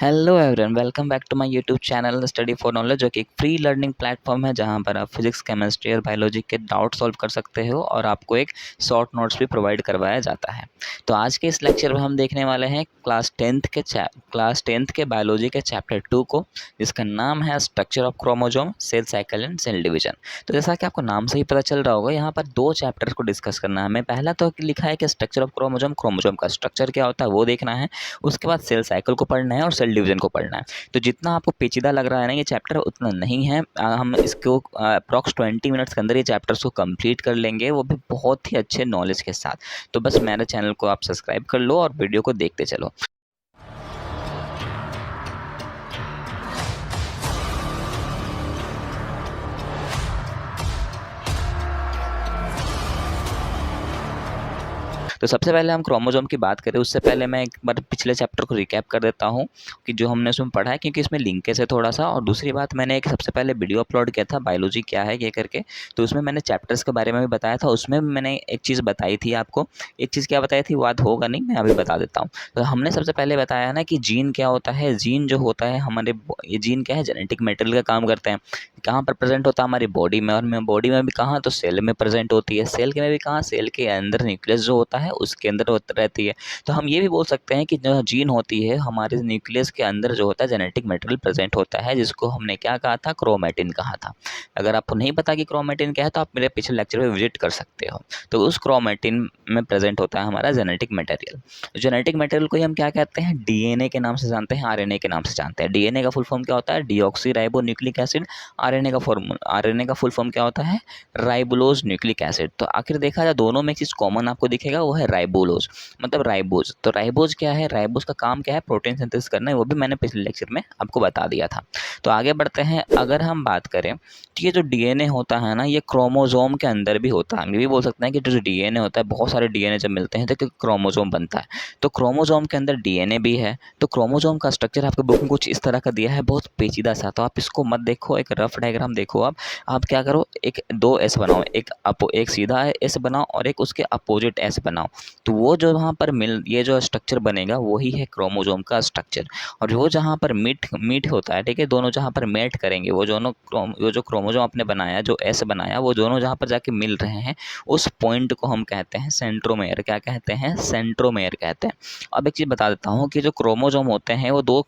Hello everyone, welcome back to my YouTube channel study for knowledge, जो कि एक free learning platform है जहां पर आप फिजिक्स, केमिस्ट्री और बायोलॉजी के डाउट सॉल्व कर सकते हो और आपको एक शॉर्ट नोट्स भी प्रोवाइड करवाया जाता है। तो आज के इस लेक्चर में हम देखने वाले हैं क्लास टेंथ के बायोलॉजी के चैप्टर 2 को, जिसका नाम है structure of chromosome, cell cycle and cell division. तो जैसा कि आपको नाम से ही पता चल रहा होगा, यहाँ पर दो चैप्टर को डिस्कस करना है हमें। पहला तो लिखा है कि स्ट्रक्चर ऑफ क्रोमोजोम, क्रोमोजोम का स्ट्रक्चर क्या होता है वो देखना है। उसके बाद सेल साइकिल को पढ़ना है और सेल डिवीजन को पढ़ना है। तो जितना आपको पेचीदा लग रहा है ना ये चैप्टर, उतना नहीं है। हम इसको अप्रॉक्स 20 मिनट्स के अंदर ये चैप्टर्स को कंप्लीट कर लेंगे, वो भी बहुत ही अच्छे नॉलेज के साथ। तो बस मेरे चैनल को आप सब्सक्राइब कर लो और वीडियो को देखते चलो। तो सबसे पहले हम क्रोमोजोम की बात करें उससे पहले मैं एक बार पिछले चैप्टर को रिकैप कर देता हूँ कि जो हमने उसमें पढ़ा है, क्योंकि इसमें लिंकेज है थोड़ा सा। और दूसरी बात, मैंने एक सबसे पहले वीडियो अपलोड किया था बायोलॉजी क्या है ये करके, तो उसमें मैंने चैप्टर्स के बारे में भी बताया था। उसमें मैंने एक चीज़ बताई थी आपको, एक चीज़ क्या बताई थी याद होगा नहीं, मैं अभी बता देता हूँ। तो हमने सबसे पहले बताया ना कि जीन क्या होता है। जीन जो होता है हमारे, ये जीन क्या है, जेनेटिक मटेरियल का काम करते हैं। कहाँ पर प्रेजेंट होता है हमारी बॉडी में, और बॉडी में भी कहाँ, तो सेल में प्रेजेंट होती है। सेल के में भी कहाँ, सेल के अंदर न्यूक्लियस जो होता है उसके अंदर रहती है। तो हम ये भी बोल सकते हैं कि जो जीन होती है हमारे न्यूक्लियस के अंदर जो होता है जेनेटिक मटेरियल प्रेजेंट होता है, जिसको हमने क्या कहा था, क्रोमैटिन कहा था। अगर आपको नहीं पता कि क्रोमैटिन क्या है तो आप मेरे पिछले लेक्चर में विजिट कर सकते हो। तो उस क्रोमैटिन में प्रेजेंट होता है हमारा जेनेटिक मटेरियल। जेनेटिक मटेरियल को ही हम क्या कहते हैं, डीएनए के नाम से जानते हैं, आरएनए के नाम से जानते हैं। डीएनए का फुल फॉर्म क्या होता है, deoxy ribo nucleic acid. RNA का फुल फॉर्म क्या होता है, राइबोलोज न्यूक्लिक एसिड। तो आखिर देखा जाए दोनों में एक चीज़ कॉमन आपको दिखेगा, वो है राइबोलोज, मतलब राइबोज। तो राइबोज क्या है, राइबोज का काम क्या है, प्रोटीन सिंथेसिस करना है। वो भी मैंने पिछले लेक्चर में आपको बता दिया था। तो आगे बढ़ते हैं। अगर हम बात करें तो ये जो डीएनए होता है ना, ये क्रोमोजोम के अंदर भी होता है। हम ये भी बोल सकते हैं कि जो डीएनए होता है, बहुत सारे डीएनए जब मिलते हैं तो क्रोमोजोम बनता है। तो क्रोमोजोम के अंदर डीएनए भी है। तो क्रोमोजोम का स्ट्रक्चर आपके बुक में कुछ इस तरह का दिया है, बहुत पेचीदा सा। तो आप इसको मत देखो, एक रफ डायग्राम देखो। आप क्या करो, एक दो एस बनाओ, एक सीधा एस बनाओ और एक उसके अपोजिट एस बनाओ। तो वो जो वहाँ पर ये जो स्ट्रक्चर बनेगा वही है क्रोमोजोम का स्ट्रक्चर। और वो जहाँ पर मीट होता है, ठीक है, दोनों जहाँ पर मेट करेंगे, वो जो क्रोमोजोम आपने बनाया, जो एस बनाया, वो दोनों जहाँ पर जाके मिल रहे हैं, उस पॉइंट को हम कहते हैं सेंट्रोमेयर। क्या कहते हैं, सेंट्रोमेयर कहते हैं। अब एक चीज़ बता देता हूँ कि जो क्रोमोजोम होते हैं वो दो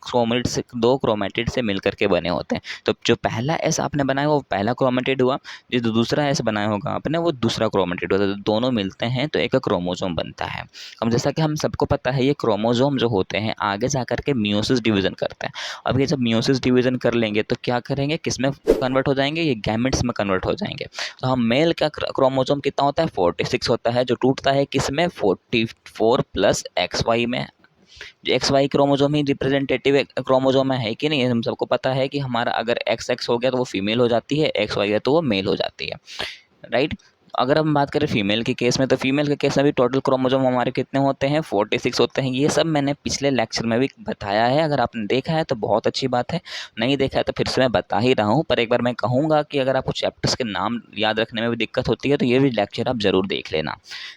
क्रोमेटिड से मिल करके बने होते हैं। तो जो पहला एस आपने बनाया वो पहला क्रोमेटिड हुआ, जो दूसरा एस बनाया होगा आपने वो दूसरा क्रोमेटिड होता है। तो दोनों मिलते हैं तो एक क्रोमोजोम बनता है। अब जैसा कि हम सबको पता है, ये क्रोमोजोम जो होते हैं आगे जा कर के मियोसिस डिवीज़न करते हैं। अब ये जब मियोसिस डिवीज़न कर लेंगे तो क्या करेंगे, किस में कन्वर्ट हो जाएंगे, ये गैमेट्स में कन्वर्ट हो जाएंगे। तो हम मेल का क्रोमोजोम कितना होता है, 46 होता है, जो टूटता है किस में, 44 प्लस XY में। एक्स वाई क्रोमोजोम ही रिप्रेजेंटेटिव क्रोमोजोम है कि नहीं। हम सबको पता है कि हमारा अगर XX हो गया तो वो फीमेल हो जाती है, XY है तो वो मेल हो जाती है, राइट। अगर हम बात करें फीमेल के केस में, तो फीमेल के केस में भी टोटल क्रोमोजोम हमारे कितने होते हैं, 46 होते हैं। ये सब मैंने पिछले लेक्चर में भी बताया है। अगर आपने देखा है तो बहुत अच्छी बात है, नहीं देखा है तो फिर से मैं बता ही रहा हूँ। पर एक बार मैं कहूँगा कि अगर आपको चैप्टर्स के नाम याद रखने में भी दिक्कत होती है तो ये भी लेक्चर आप ज़रूर देख लेना।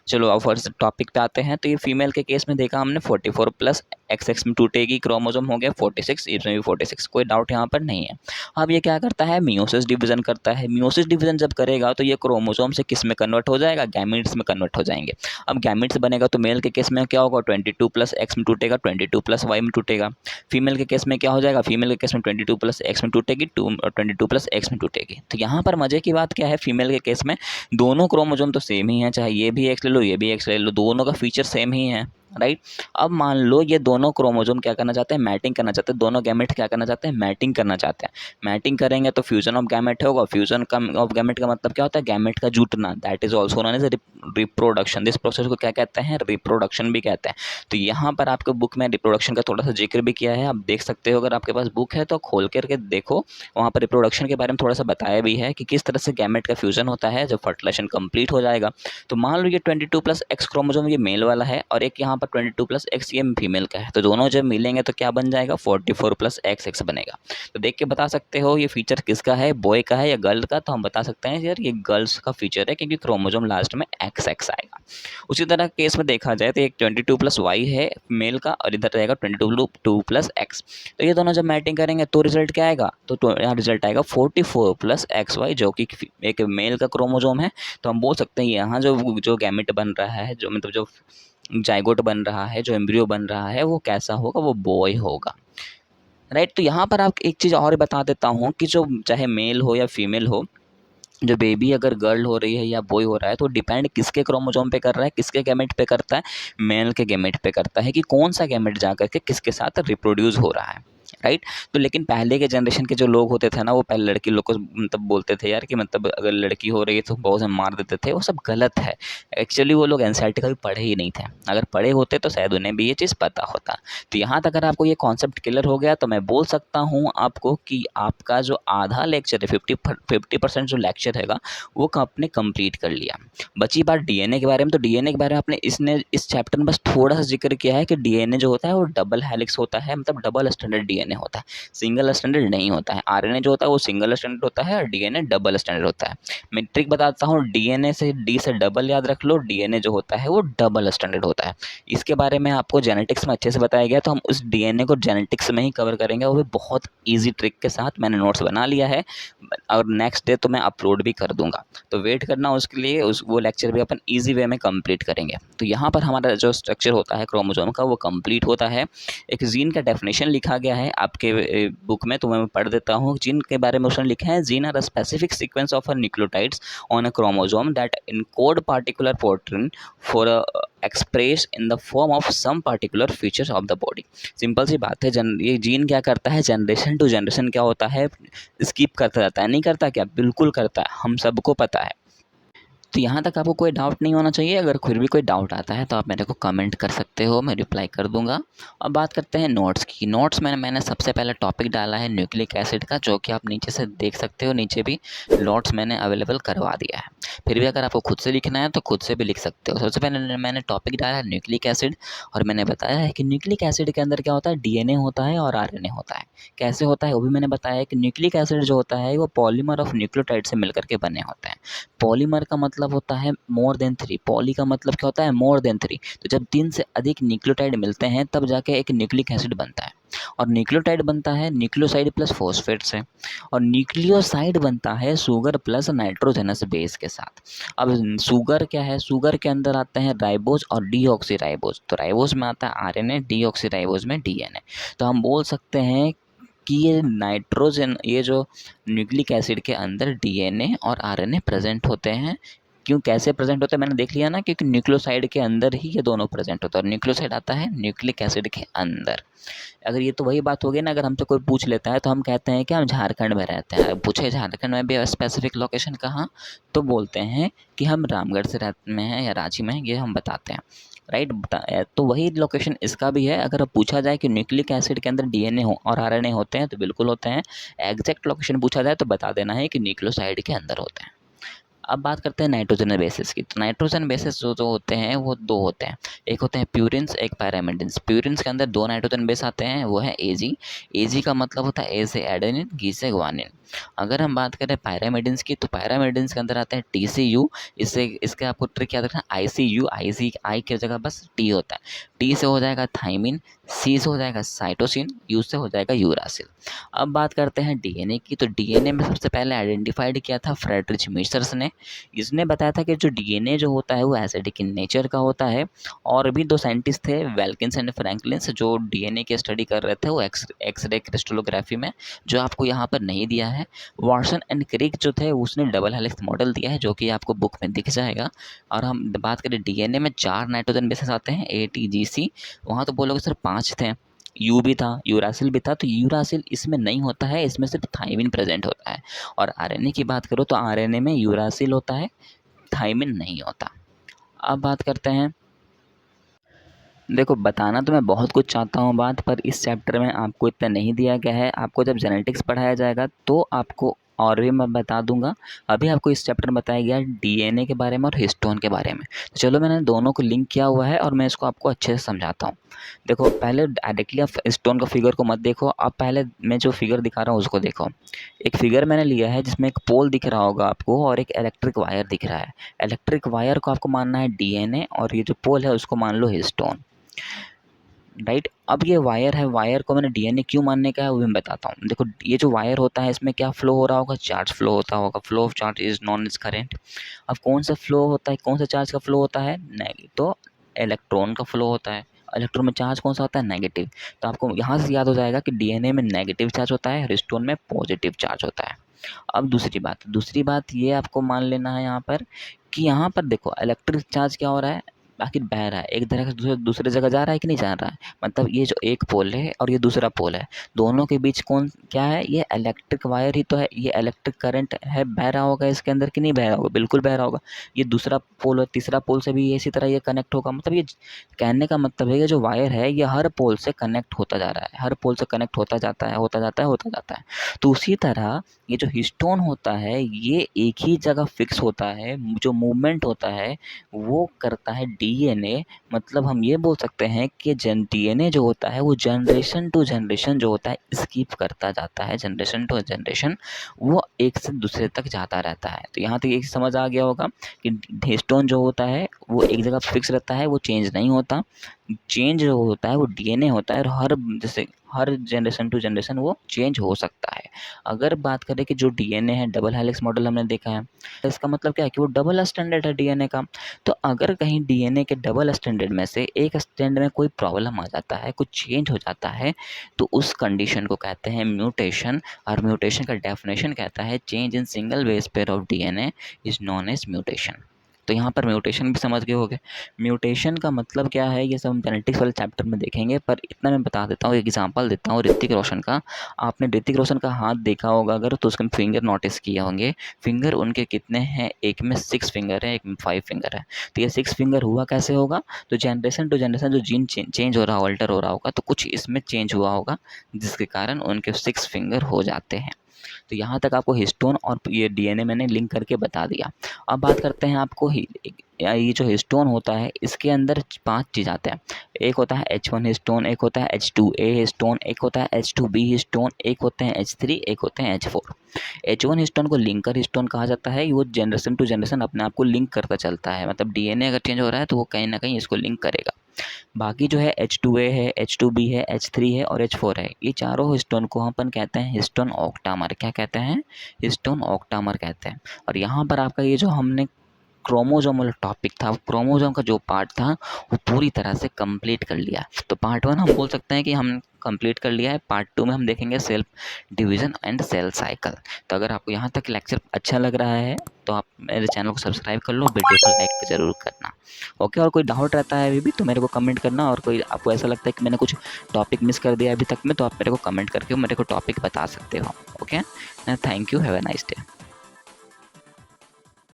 चलो अब फर्स्ट टॉपिक पे आते हैं। तो ये फीमेल के केस में देखा हमने, 44 प्लस XX में टूटेगी, क्रोमोजोम हो गया 46, इसमें भी 46, कोई डाउट यहाँ पर नहीं है। अब ये क्या करता है, मियोसिस डिवीज़न करता है। मियोसिस डिवीज़न जब करेगा तो ये क्रोमोसोम से किस में कन्वर्ट हो जाएगा, गैमीट्स में कन्वर्ट हो जाएंगे। अब गैमीट्स बनेगा तो मेल के केस में क्या होगा, 22 प्लस एक्स में टूटेगा, 22 प्लस वाई में टूटेगा। फीमेल के केस में क्या हो जाएगा, फीमेल के केस में 22 प्लस एक्स में टूटेगी, 22 प्लस एक्स में टूटेगी। तो यहाँ पर मजे की बात क्या है, फीमेल के केस में दोनों क्रोमोसोम तो सेम ही है, चाहे ये भी एक्स ले लो ये भी एक्स ले लो, दोनों का फीचर सेम ही है, राइट। अब मान लो ये दोनों क्रोमोसोम क्या करना चाहते हैं, मैटिंग करना चाहते हैं। दोनों गैमेट क्या करना चाहते हैं, मैटिंग करना चाहते हैं। मैटिंग करेंगे तो फ्यूजन ऑफ गैमेट होगा। फ्यूजन ऑफ गैमेट का मतलब क्या होता है, गैमेट का जुटना, that is also known as reproduction. This process को क्या कहते हैं, रिप्रोडक्शन भी कहते हैं। तो यहाँ पर आपके बुक में रिप्रोडक्शन का थोड़ा सा जिक्र भी किया है, आप देख सकते हो। अगर आपके पास बुक है तो खोल करके देखो, वहाँ पर रिप्रोडक्शन के बारे में थोड़ा सा बताया भी है कि किस तरह से गैमेट का फ्यूजन होता है जब फर्टिलाइजेशन कंप्लीट हो जाएगा। तो मान लो ये 22 प्लस एक्स क्रोमोसोम ये मेल वाला है और एक यहाँ पर 22 प्लस एक्स ये फीमेल का है, तो दोनों जब मिलेंगे तो क्या बन जाएगा 44 प्लस एक्स बनेगा। तो देख के बता सकते हो ये फीचर किसका है, बॉय का है या गर्ल का। तो हम बता सकते हैं यार ये गर्ल्स का फीचर है क्योंकि क्रोमोजोम लास्ट में एक्स आएगा। उसी तरह केस में देखा जाए तो एक 22 प्लस वाई है मेल का और इधर रहेगा 22 प्लस एक्स। तो ये दोनों जब मैटिंग करेंगे तो रिजल्ट क्या आएगा, तो यहाँ रिजल्ट आएगा 44 प्लस एक्स वाई जो कि एक मेल का क्रोमोजोम है। तो हम बोल सकते हैं यहाँ जो जो गैमेट बन रहा है, जो मतलब जो जाइगोट बन रहा है, जो एम्ब्रियो बन रहा है, वो कैसा होगा, वो बॉय होगा। राइट। तो यहाँ पर आप एक चीज़ और बता देता हूँ कि जो चाहे मेल हो या फीमेल हो, जो बेबी अगर गर्ल हो रही है या बॉय हो रहा है तो डिपेंड किसके क्रोमोसोम पे कर रहा है, किसके गैमेट पे करता है, मेल के गैमेट पे करता है कि कौन सा गैमेट जा करके किसके साथ रिप्रोड्यूस हो रहा है। राइट। तो लेकिन पहले के जनरेशन के जो लोग होते थे ना, वो पहले लड़की लोग को मतलब बोलते थे यार कि मतलब अगर लड़की हो रही है तो बहुत से मार देते थे, वो सब गलत है। एक्चुअली वो लोग एनसीईआरटी कभी पढ़े ही नहीं थे, अगर पढ़े होते तो शायद उन्हें भी ये चीज़ पता होता। तो यहाँ तक अगर आपको ये कॉन्सेप्ट क्लियर हो गया तो मैं बोल सकता हूँ आपको कि आपका जो आधा लेक्चर है 50% जो लेक्चर हैगा वो आपने कंप्लीट कर लिया। बची बात डीएनए के बारे में, तो डीएनए के बारे में आपने इस चैप्टर में बस थोड़ा सा जिक्र किया है कि डीएनए जो होता है वो डबल हेलिक्स होता है, मतलब डबल स्टैंडर्ड डीएनए होता है, सिंगल स्टैंडर्ड नहीं होता है। आरएनए जो होता है वो सिंगल स्टैंडर्ड होता है और डीएनए डबल स्टैंडर्ड होता है। मैं ट्रिक बताता हूँ, डीएनए से डी से डबल याद रख लो, डीएनए जो होता है वो डबल स्टैंडर्ड होता है। इसके बारे में आपको जेनेटिक्स में अच्छे से बताया गया, तो हम उस डीएनए को जेनेटिक्स में ही कवर करेंगे, वो भी बहुत ईजी ट्रिक के साथ। मैंने नोट्स बना लिया है और नेक्स्ट डे तो मैं अपलोड भी कर दूंगा, तो वेट करना उसके लिए। वो लेक्चर भी अपन ईजी वे में कंप्लीट करेंगे। तो यहाँ पर हमारा जो स्ट्रक्चर होता है क्रोमोसोम का वो कंप्लीट होता है। एक जीन का डेफिनेशन लिखा गया है आपके बुक में, तो मैं पढ़ देता हूँ। जीन के बारे में उसने लिखा है, gene are a specific sequence of a nucleotides on a chromosome that encode particular protein for express in the form of some particular features of the body. Simple सी बात है, ये जीन क्या करता है, जनरेशन टू जनरेशन क्या होता है, स्किप करता जाता है। नहीं करता क्या, बिल्कुल करता है, हम सबको पता है। तो यहाँ तक आपको कोई डाउट नहीं होना चाहिए। अगर फिर भी कोई डाउट आता है तो आप मेरे को कमेंट कर सकते हो, मैं रिप्लाई कर दूंगा। अब बात करते हैं नोट्स की। नोट्स में मैंने सबसे पहले टॉपिक डाला है न्यूक्लिक एसिड का, जो कि आप नीचे से देख सकते हो, नीचे भी नोट्स मैंने अवेलेबल करवा दिया है। फिर भी अगर आपको खुद से लिखना है तो खुद से भी लिख सकते हो। सबसे पहले मैंने टॉपिक डाला है न्यूक्लिक एसिड, और मैंने बताया है कि न्यूक्लिक एसिड के अंदर क्या होता है, डीएनए होता है और आरएनए होता है। कैसे होता है वो भी मैंने बताया है कि न्यूक्लिक एसिड जो होता है वो पॉलीमर ऑफ न्यूक्लियोटाइड से मिलकर के बने होते हैं। पॉलीमर का मतलब होता है मोर देन 3, पॉली का मतलब क्या होता है, मोर देन 3। तो जब 3 से अधिक न्यूक्लियोटाइड मिलते हैं तब जाके एक न्यूक्लिक एसिड बनता है। और न्यूक्लियोटाइड बनता है न्यूक्लियोसाइड प्लस फॉस्फेट से, और न्यूक्लियोसाइड बनता है शुगर प्लस नाइट्रोजनस बेस के साथ। अब शुगर क्या है, शुगर के अंदर आते हैं राइबोज और डीऑक्सीराइबोज। तो राइबोज में आता है आरएनए, डीऑक्सीराइबोज में डीएनए। तो हम बोल सकते हैं कि ये नाइट्रोजन, ये जो न्यूक्लिक एसिड के अंदर डीएनए और आरएनए प्रेजेंट होते हैं। क्यों, कैसे प्रेजेंट होते हैं मैंने देख लिया ना, क्योंकि न्यूक्लियोसाइड के अंदर ही ये दोनों प्रेजेंट होता है, और न्यूक्लियोसाइड आता है न्यूक्लिक एसिड के अंदर। अगर ये तो वही बात हो गई ना, अगर हमसे कोई पूछ लेता है तो हम कहते हैं कि हम झारखंड में रहते हैं, पूछे झारखंड में भी स्पेसिफिक लोकेशन कहाँ, तो बोलते हैं कि हम रामगढ़ से रहते में हैं या रांची में हैं, ये हम बताते हैं। राइट। तो वही लोकेशन इसका भी है। अगर पूछा जाए कि न्यूक्लिक एसिड के अंदर डीएनए हो और आरएनए होते हैं तो बिल्कुल होते हैं। एग्जैक्ट लोकेशन पूछा जाए तो बता देना है कि न्यूक्लियोसाइड के अंदर होते हैं। अब बात करते हैं नाइट्रोजन बेसिस की। तो नाइट्रोजन बेसिस जो जो होते हैं वो दो होते हैं, एक होते हैं प्यूरिन्स, एक पैरामिडिन्स। प्यूरिन्स के अंदर दो नाइट्रोजन बेस आते हैं, वो है एजी। एजी का मतलब होता है ए से एडेनिन, गी से ग्वानिन। अगर हम बात करें पैरामिडिन्स की, तो पैरामिडिन्स के अंदर आते हैं टीसीयू। इससे इसके आपको ट्रिक याद रखना, आईसीयू, आई की जगह बस टी होता है। टी से हो जाएगा थाइमिन, सी से हो जाएगा साइटोसिन, यू से हो जाएगा यूरासिल। अब बात करते हैं डीएनए की। तो डीएनए में सबसे पहले आइडेंटिफाइड किया था फ्रेडरिच मीसर्स ने। इसने बताया था कि जो डीएनए जो होता है वो एसिडिक इन नेचर का होता है। और भी दो साइंटिस्ट थे, वेल्किंस एंड फ्रैंकलिन, जो डीएनए की स्टडी कर रहे थे वो एक्सरे क्रिस्टलोग्राफी में, जो आपको यहाँ पर नहीं दिया है। वाटसन एंड क्रिक जो थे उसने डबल हेलिक्स मॉडल दिया है, जो कि आपको बुक में दिख जाएगा। और हम बात करें डीएनए में 4 नाइट्रोजन बेसेस आते हैं, ATGC। वहाँ तो बोलोगे सर 5 थे, यू भी था, यूरासिल भी था। तो यूरासिल इसमें नहीं होता है, इसमें सिर्फ थाइमिन प्रेजेंट होता है। और आरएनए की बात करो तो आरएनए में यूरासिल होता है, थाइमिन नहीं होता। अब बात करते हैं, देखो बताना तो मैं बहुत कुछ चाहता हूँ बात, पर इस चैप्टर में आपको इतना नहीं दिया गया है। आपको जब जेनेटिक्स पढ़ाया जाएगा तो आपको और भी मैं बता दूंगा। अभी आपको इस चैप्टर में बताया गया डीएनए के बारे में और हिस्टोन के बारे में। तो चलो मैंने दोनों को लिंक किया हुआ है और मैं इसको आपको अच्छे से समझाता हूँ। देखो पहले डायरेक्टली आप हिस्टोन का फिगर को मत देखो, आप पहले मैं जो फिगर दिखा रहा हूँ उसको देखो। एक फिगर मैंने लिया है जिसमें एक पोल दिख रहा होगा आपको और एक इलेक्ट्रिक वायर दिख रहा है। इलेक्ट्रिक वायर को आपको मानना है डीएनए और ये जो पोल है उसको मान लो हिस्टोन, राइट। अब ये वायर है, वायर को मैंने डीएनए क्यों मानने का है वो भी मैं बताता हूँ। देखो ये जो वायर होता है इसमें क्या फ्लो हो रहा होगा, चार्ज फ्लो होता होगा। Flow of charge is known as current. अब कौन सा फ्लो होता है, कौन सा चार्ज का फ्लो होता है, नेगेटिव, तो इलेक्ट्रॉन का फ्लो होता है। इलेक्ट्रॉन में चार्ज कौन सा होता है, नेगेटिव। तो आपको यहाँ से याद हो जाएगा कि डीएनए में नेगेटिव चार्ज होता है, हिस्टोन में पॉजिटिव चार्ज होता है। अब दूसरी बात ये आपको मान लेना है यहाँ पर कि यहाँ पर देखो इलेक्ट्रिक चार्ज क्या हो रहा है, आखिर बह रहा है एक तरह से दूसरे जगह जा रहा है कि नहीं जा रहा है। मतलब ये जो एक पोल है और ये दूसरा पोल है, दोनों के बीच कौन क्या है, ये इलेक्ट्रिक वायर ही तो है। ये इलेक्ट्रिक करंट है, बह रहा होगा इसके अंदर कि नहीं बह रहा होगा, बिल्कुल बह रहा होगा। ये दूसरा पोल और तीसरा पोल से भी इसी तरह ये कनेक्ट होगा। मतलब ये कहने का मतलब है कि जो वायर है ये हर पोल से कनेक्ट होता जा रहा है, हर पोल से कनेक्ट होता जाता है, होता जाता है, होता जाता है। तो उसी तरह ये जो हिस्टोन होता है ये एक ही जगह फिक्स होता है। जो मूवमेंट होता है वो करता है डीएनए। मतलब हम ये बोल सकते हैं कि डीएनए जो होता है वो जनरेशन टू जनरेशन जो होता है स्किप करता जाता है, जनरेशन टू जनरेशन वो एक से दूसरे तक जाता रहता है। तो यहाँ तक एक समझ आ गया होगा कि हिस्टोन जो होता है वो एक जगह फिक्स रहता है, वो चेंज नहीं होता। चेंज जो होता है वो डीएनए होता है और जैसे हर जनरेशन टू जनरेशन वो चेंज हो सकता है। अगर बात करें कि जो डीएनए है डबल हेलिक्स मॉडल हमने देखा है, तो इसका मतलब क्या है कि वो डबल स्टैंडर्ड है डीएनए का। तो अगर कहीं डीएनए के डबल स्टैंडर्ड में से एक स्टैंडर्ड में कोई प्रॉब्लम आ जाता है, कुछ चेंज हो जाता है, तो उस कंडीशन को कहते हैं म्यूटेशन। और म्यूटेशन का डेफिनेशन कहता है change in single base pair of DNA is known as mutation. तो यहाँ पर म्यूटेशन भी समझ गए होंगे। म्यूटेशन का मतलब क्या है ये सब हम जेनेटिक्स वाले चैप्टर में देखेंगे, पर इतना मैं बता देता हूँ, एक एग्जांपल देता हूँ ऋतिक रोशन का। आपने ऋतिक रोशन का हाथ देखा होगा अगर, तो उसके फिंगर नोटिस किए होंगे। फिंगर उनके कितने हैं, एक में 6 फिंगर है, एक में 5 फिंगर है। तो ये 6 फिंगर हुआ कैसे होगा, तो जनरेशन टू जनरेशन जो जीन चेंज हो रहा है, अल्टर हो रहा होगा, तो कुछ इसमें चेंज हुआ होगा जिसके कारण उनके 6 फिंगर हो जाते हैं। तो यहाँ तक आपको हिस्टोन और ये डीएनए मैंने लिंक करके बता दिया। अब बात करते हैं आपको ये जो हिस्टोन होता है इसके अंदर 5 चीज़ आते हैं। एक होता है H1 हिस्टोन, एक होता है H2A हिस्टोन, एक होता है H2B हिस्टोन, एक होते हैं H3, एक होते हैं H4। H1 हिस्टोन को लिंकर हिस्टोन कहा जाता है। वो जनरेशन टू जनरेशन अपने आप को लिंक करता चलता है। मतलब डीएनए अगर चेंज हो रहा है तो वो कहीं ना कहीं इसको लिंक करेगा। बाकी जो है H2A है, H2B है, H3 है और H4 है, ये चारों हिस्टोन को हम अपन कहते हैं हिस्टोन ऑक्टामर। क्या कहते हैं, हिस्टोन ऑक्टामर कहते हैं। और यहाँ पर आपका ये जो हमने क्रोमोजोम वाला टॉपिक था, क्रोमोजोम का जो पार्ट था वो पूरी तरह से कंप्लीट कर लिया। तो पार्ट 1 हम बोल सकते हैं कि हम कंप्लीट कर लिया है। पार्ट 2 में हम देखेंगे cell division and cell cycle. तो अगर आपको यहाँ तक लेक्चर अच्छा लग रहा है तो आप मेरे चैनल को सब्सक्राइब कर लो, वीडियो को लाइक ज़रूर करना। ओके, और कोई डाउट रहता है अभी भी तो मेरे को कमेंट करना, और कोई आपको ऐसा लगता है कि मैंने कुछ टॉपिक मिस कर दिया अभी तक में, तो आप मेरे को कमेंट करके मेरे को टॉपिक बता सकते हो। Okay, thank you, have a nice day.